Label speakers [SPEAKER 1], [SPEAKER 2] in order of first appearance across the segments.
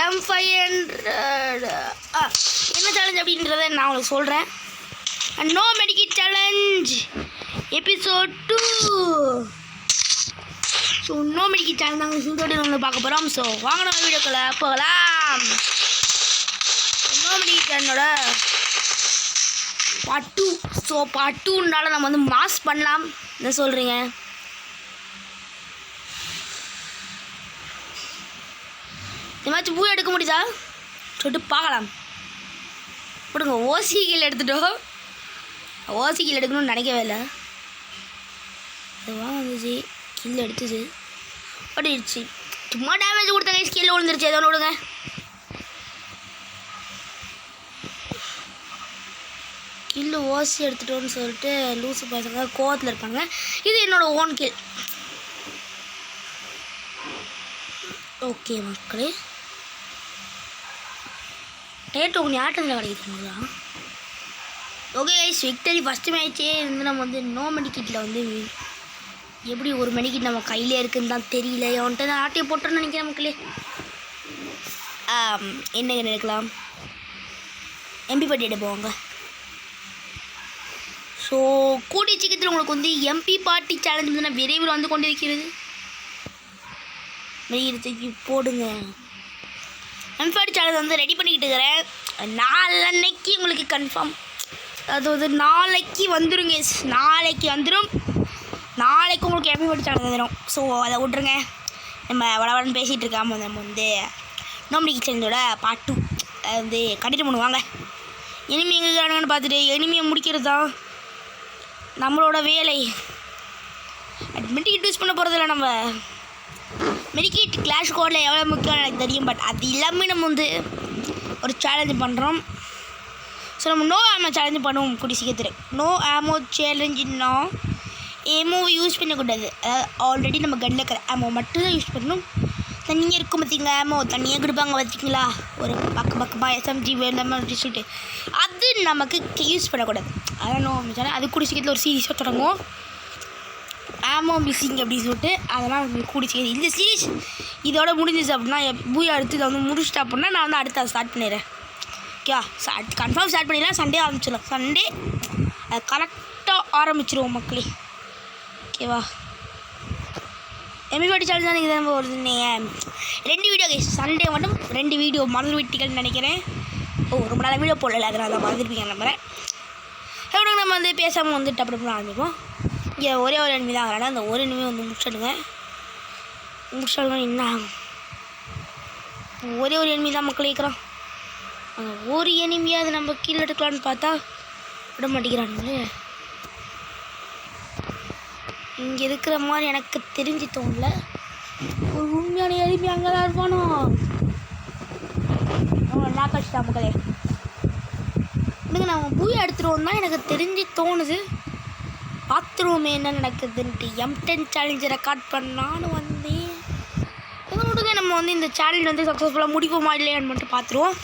[SPEAKER 1] M500 என்ன challenge அப்படின்றத நான் உங்களுக்கு சொல்கிறேன். No medicate challenge episode 2. So no medicate challenge நாங்கள் சிந்தோடு நம்ம பார்க்க போகிறோம். ஸோ வாங்க நம்ம வீடியோக்குள்ளே போகலாம். நோ மெடிக்கெட் சேலஞ்சோட பார்ட் 2. ஸோ பார்ட் 2னால நம்ம வந்து மாஸ் பண்ணலாம். என்ன சொல்கிறீங்க? ஏதாச்சும் பூ எடுக்க முடியுதா சொல்லிட்டு பார்க்கலாம். கொடுங்க. ஓசிகள் எடுத்துட்டோம். ஓசிகள் எடுக்கணும்னு நினைக்கவே இல்லை. அதுவாக வந்துச்சு. கில் எடுத்துச்சு ஓடிடுச்சு. சும்மா டேமேஜ் கொடுத்தாங்க. ஸ்கில் விழுந்துருச்சு. எதோ விடுங்க. கில்லு ஓசி எடுத்துட்டோன்னு சொல்லிட்டு லூசு பசங்க கோவத்தில் இருப்பாங்க. இது என்னோடய ஓன் கில். ஓகே மக்களே, டேட் ஒன்று ஆட்டத்தில் கிடைக்குதுங்களா? ஓகே கைஸ், விக்டரி ஃபஸ்ட்டு மேட்ச்சே வந்து நம்ம வந்து நோ மெடிக்கெட்டில் வந்து எப்படி ஒரு மெடிக்கெட் நம்ம கையிலே இருக்குன்னு தான் தெரியல. அவன்கிட்ட தான் ஆட்டையை போட்டோன்னு நினைக்கிறேன் மக்களே. என்னங்க நினைக்கலாம், எம்பி பாட்டி எடுப்போங்க. ஸோ கூடிய சீக்கிரத்தில் உங்களுக்கு வந்து எம்பி பார்ட்டி சேலஞ்ச் வந்து நான் விரைவில் வந்து கொண்டிருக்கிறது. மெடிக்கெட்டுக்கு போடுங்க. எம்பி பார்ட்டி சேலஞ்ச் வந்து ரெடி பண்ணிக்கிட்டு இருக்கிறேன். நாளைக்கு உங்களுக்கு கன்ஃபார்ம், அதாவது நாளைக்கு வந்துடுங்க. நாளைக்கு வந்துடும். நாளைக்கு உங்களுக்கு எம்பி பார்ட்டி சேலஞ்ச் வந்துடும். ஸோ அதை விட்ருங்க. நம்ம வளவளன்னு பேசிகிட்டு இருக்காமல் நம்ம வந்து நோ மெடிக்கெட் சேலஞ்சோட பார்ட் 2 வந்து கண்டினியூ பண்ணுவாங்க. எனிமி எங்கே இருக்கானுங்கன்னு பார்த்துட்டு எனிமியை முடிக்கிறது தான் நம்மளோட வேலை. மெடிக்கெட் யூஸ் பண்ண போகிறதில்ல. நம்ம மெடிக்கெட் கிளாஷ் கோடில் எவ்வளோ முக்கியம் எனக்கு தெரியும். பட் அது எல்லாமே நம்ம வந்து ஒரு சேலஞ்சு பண்ணுறோம். ஸோ நம்ம நோ ஆமோ சேலஞ்சு பண்ணுவோம் கூடிய சீக்கிரத்தில். நோ ஆமோ சேலஞ்சுன்னா ஏமோ யூஸ் பண்ணக்கூடாது. அதாவது ஆல்ரெடி நம்ம கன்னில் இருக்கிற ஆமோ மட்டும்தான் யூஸ் பண்ணணும். தனியாக இருக்கும் பார்த்தீங்களா, ஆமோ தனியாக கொடுப்பாங்க பார்த்தீங்களா, ஒரு பக்கமாக SMG எல்லாமே சொல்லிட்டு அது நமக்கு யூஸ் பண்ணக்கூடாது. அதான் நோ ஆமோ. அது கூடிய சீக்கிரத்தில் ஒரு சீரீஸாக தொடங்குவோம், ஆமோ மிஸ்ஸிங் அப்படின்னு சொல்லிட்டு. அதெல்லாம் கூடிய சீக்கிரம் இந்த சீரீஸ் இதோட முடிஞ்சிச்சு அப்படின்னா, பூயா அடுத்து இதை வந்து முடிச்சுட்டா அப்படின்னா நான் வந்து அடுத்து அதை ஸ்டார்ட் பண்ணிடுறேன். ஓகே, கன்ஃபார்ம் ஸ்டார்ட் பண்ணிடலாம். சண்டே ஆரம்பிச்சிடலாம். சண்டே அது கரெக்டாக ஆரம்பிச்சிருவோம் மக்களே. ஓகேவா? எம்பி பார்ட்டி சேலஞ்ச் தான் இதை நம்ம ஒரு 2 வீடியோ கைஸ். சண்டே மட்டும் 2 வீடியோ மறந்து விட்டீங்கன்னு நினைக்கிறேன். ரொம்ப நாள் வீடியோ போடல, அதனால் அதை மறந்துருப்பீங்க நம்புறேன். எப்படி நம்ம வந்து பேசாமல் வந்து டப்பு ஆரம்பிப்போம். இங்கே ஒரே ஒரு எனிமி தான். அதனால் அந்த ஒரு எனிமி வந்து முடிச்சிடுங்க. முடிச்சாலும் என்ன ஆகும்? ஒரே ஒரு எனிமி தான் மக்கள் கேட்குறான். அந்த ஒரு எனிமியாக அது நம்ம கீழே எடுக்கலான்னு பார்த்தா விட மாட்டேங்கிறானுங்களே. இங்கே இருக்கிற மாதிரி எனக்கு தெரிஞ்சு தோணல. ஒரு உண்மையான எனிமி அங்கே தான் இருப்பானோ. நான் கஷ்டம் மக்களே. இன்னுங்க நம்ம பூயை எடுத்துருவோம் தான் எனக்கு தெரிஞ்சு தோணுது. பார்த்துருவோமே என்ன நடக்குதுன்ட்டு. M10 சேலஞ்சை ரெக்கார்ட் பண்ணான்னு வந்தேன். எதுவும் விடுங்க, நம்ம வந்து இந்த சேலஞ்ச் வந்து சக்ஸஸ்ஃபுல்லாக முடிப்போமா இல்லையான்னு மட்டும் பார்த்துருவோம்.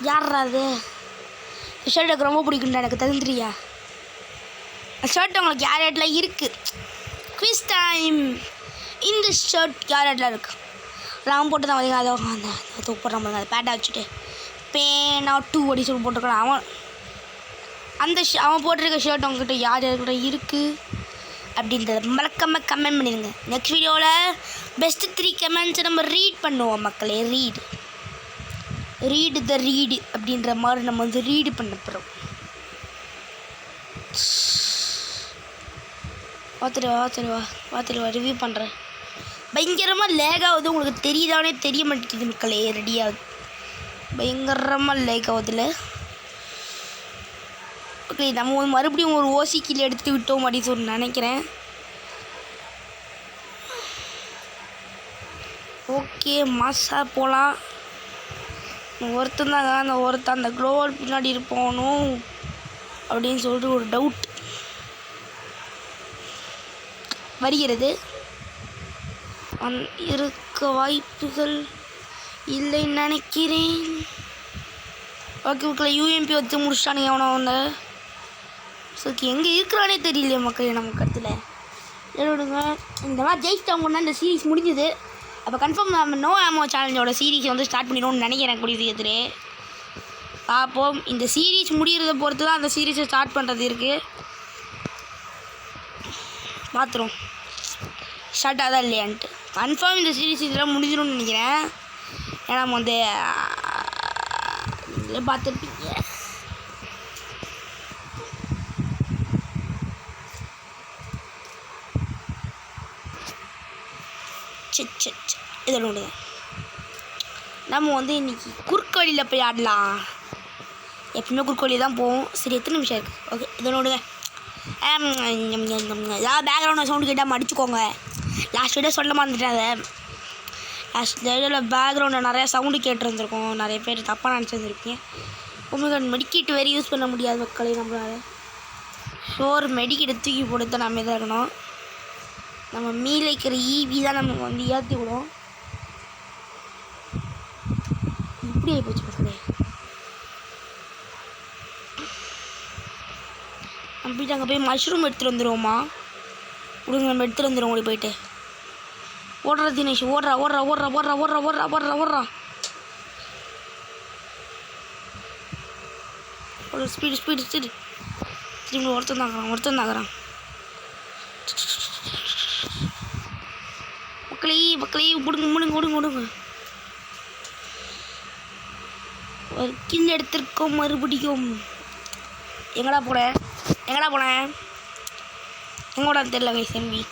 [SPEAKER 1] யாரா அது? ஷர்ட் எனக்கு ரொம்ப பிடிக்கும்டா. எனக்கு தந்துறியா? ஷர்ட் உங்களுக்கு யார் இடத்துல இருக்குது? Quiz time. இந்த ஷர்ட் யார் இடத்துல இருக்குது? நான் போட்டு தான் வந்து அதை அந்த போடுறான் பாருங்க. அதை பேட்டை வச்சுட்டு பேனா 2 அப்படி சொல்லி போட்டிருக்கான் அவன். அந்த அவன் போட்டிருக்க ஷர்ட் அவங்ககிட்ட யார் யார்கிட்ட இருக்குது அப்படின்றத மறக்காமல் கமெண்ட் பண்ணிடுங்க. நெக்ஸ்ட் வீடியோவில் பெஸ்ட்டு 3 கமெண்ட்ஸை நம்ம ரீட் பண்ணுவோம் மக்களே. ரீடு அப்படின்ற மாதிரி நம்ம வந்து ரீடு பண்ண போகிறோம். பார்த்துட்டு ரிவ்யூ பண்ணுறேன். பயங்கரமாக லேக் ஆகுது. உங்களுக்கு தெரியுதானே தெரிய மாட்டேங்குது மக்களே. ரெடியாகுது. பயங்கரமாக லேக் ஆகுதுல. ஓகே, நம்ம மறுபடியும் ஒரு ஓசி கீழே எடுத்துகிட்டு விட்டோம் அப்படின்னு சொல்லி நினைக்கிறேன். ஓகே, மாசாக போகலாம். ஒருத்தன் தாங்க அந்த ஒருத்தன் அந்த க்ளோவல் பின்னாடி இருப்பானும் அப்படின்னு சொல்லிட்டு ஒரு டவுட் வருகிறது. இருக்க வாய்ப்புகள் இல்லைன்னு நினைக்கிறேன். ஓகே மக்களே, UMP வச்சு முடிச்சிட்டானுங்க எவனோ வந்து. ஸோ எங்கே இருக்கிறானே தெரியலையே மக்களே நம்ம இடத்துல. விடுங்க. இந்த மாதிரி ஜெயிச்சிட்டவங்கன்னா இந்த சீரீஸ் முடிஞ்சுது. அப்போ கன்ஃபார்ம் நம்ம நோ ஆமோ சேலஞ்சோட சீரீஸ் வந்து ஸ்டார்ட் பண்ணிடுவோம்னு நினைக்கிறேன் கூடிய சீக்கிரத்திலே. பார்ப்போம். இந்த சீரீஸ் முடிகிறத பொறுத்து தான் அந்த சீரீஸை ஸ்டார்ட் பண்ணுறது இருக்குது. பார்த்துரும் ஸ்டார்ட் ஆகுதா இல்லையான்ட்டு. கன்ஃபார்ம் இந்த சீரீஸ் இதெல்லாம் முடிஞ்சிடும்னு நினைக்கிறேன். ஏன்னா நம்ம வந்து பார்த்துருப்பீங்க. இதெல்லாம் விடுங்க. நம்ம வந்து இன்றைக்கி குறுக்கு வழியில் போய் ஆடலாம். எப்பவுமே குறுக்கு வழியில் தான் போவோம். சரி, எத்தனை நிமிஷம் இருக்குது? ஓகே, இதெல்லாம் விடுங்க. ஏதாவது பேக்ரவுண்ட் சவுண்டு கேட்டால் அடிச்சுக்கோங்க. லாஸ்ட் வீடியோ சொல்ல மறந்துட்டேன். அதை லாஸ்ட் வீடியோவில் பேக்ரவுண்டில் நிறையா சவுண்டு கேட்டுருந்துருக்கோம். நிறைய பேர் தப்பாக நினச்சிருந்துருக்கீங்க. உங்களுக்கு மெடிக்கேட் வேறு யூஸ் பண்ண முடியாது மக்களே நம்மளால். ஸோ ஒரு மெடிக்கேட்டை தூக்கி போட்டு தான் நம்ம இதாக இருக்கணும். நம்ம மீல் வைக்கிற ஈவி தான் நமக்கு வந்து ஏற்றி விடும். இப்படி ஆகி போச்சு மக்களே. நம்ம போய்ட்டு அங்கே போய் மஷ்ரூம் எடுத்துகிட்டு வந்துடுவோமா? கொடுங்க, நம்ம எடுத்துகிட்டு வந்துடுவோம். ஓடி போயிட்டு ஓடுற தினேஷ், ஓடுறா ஓடுறா ஓடுறா ஓடுறா ஓடுறா ஓடுறா ஓடுறா ஓடுறா ஒரு ஸ்பீடு ஸ்பீடு ஸ்பீடு. திரும்பி ஒருத்தன் தாக்குறான். மக்களே முடுங்க. ஒரு கில் எடுத்திருக்கோம் மறுபடியும். எங்கடா போனேன் எங்கோட தெரியல கை செம்பி.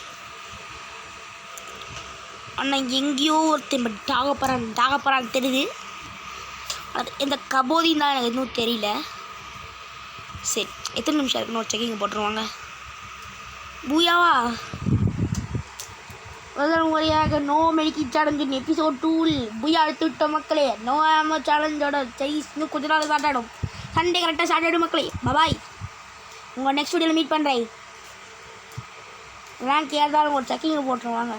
[SPEAKER 1] ஆனால் எங்கேயோ ஒருத்தன் டாகப்பறான் தெரியுது. அது எந்த கபோதின்னு தான் எனக்கு இன்னும் தெரியல. சரி, எத்தனை நிமிஷம் இருக்குன்னு ஒரு செக்கிங் போட்டுருவாங்க. பூயாவா முதல் முறையாக நோ மெடிக்கல் சேலஞ்சின் எபிசோட் 2 பூயா எடுத்துவிட்டோம் மக்களே. நோ ஆமோ சேலஞ்சோட சைஸ் இன்னும் கொஞ்ச நாள் ஸ்டார்ட் ஆகிடும். சண்டே கரெக்டாக ஸ்டார்ட் ஆகிடும் மக்களே. பாய், உங்கள் நெக்ஸ்ட் வீடியோவில் மீட் பண்ணுறேன். ரேங்க் ஏதாலும் ஒரு செக்கிங்கை போட்டுருவாங்க.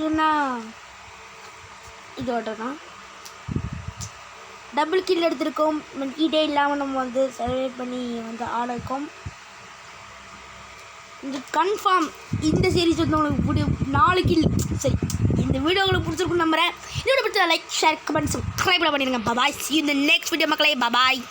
[SPEAKER 1] என்ன இதோடனா டபுள் கில் எடுத்திருக்கோம். மெடிக்கேட்டே இல்லாமல் நம்ம வந்து சர்வே பண்ணி வந்து ஆடிருக்கோம். இந்த கன்ஃபார்ம் இந்த சீரீஸ் வந்து உங்களுக்கு 4 கில். சரி, இந்த வீடியோ உங்களுக்கு பிடிச்சிருக்குன்னு நம்புகிறேன். இதோட பிடிச்ச லைக், ஷேர், கமெண்ட், சப்ஸ்கிரைப் பண்ணிடுங்க. பாய், see you in the next video மக்களே. பாய்.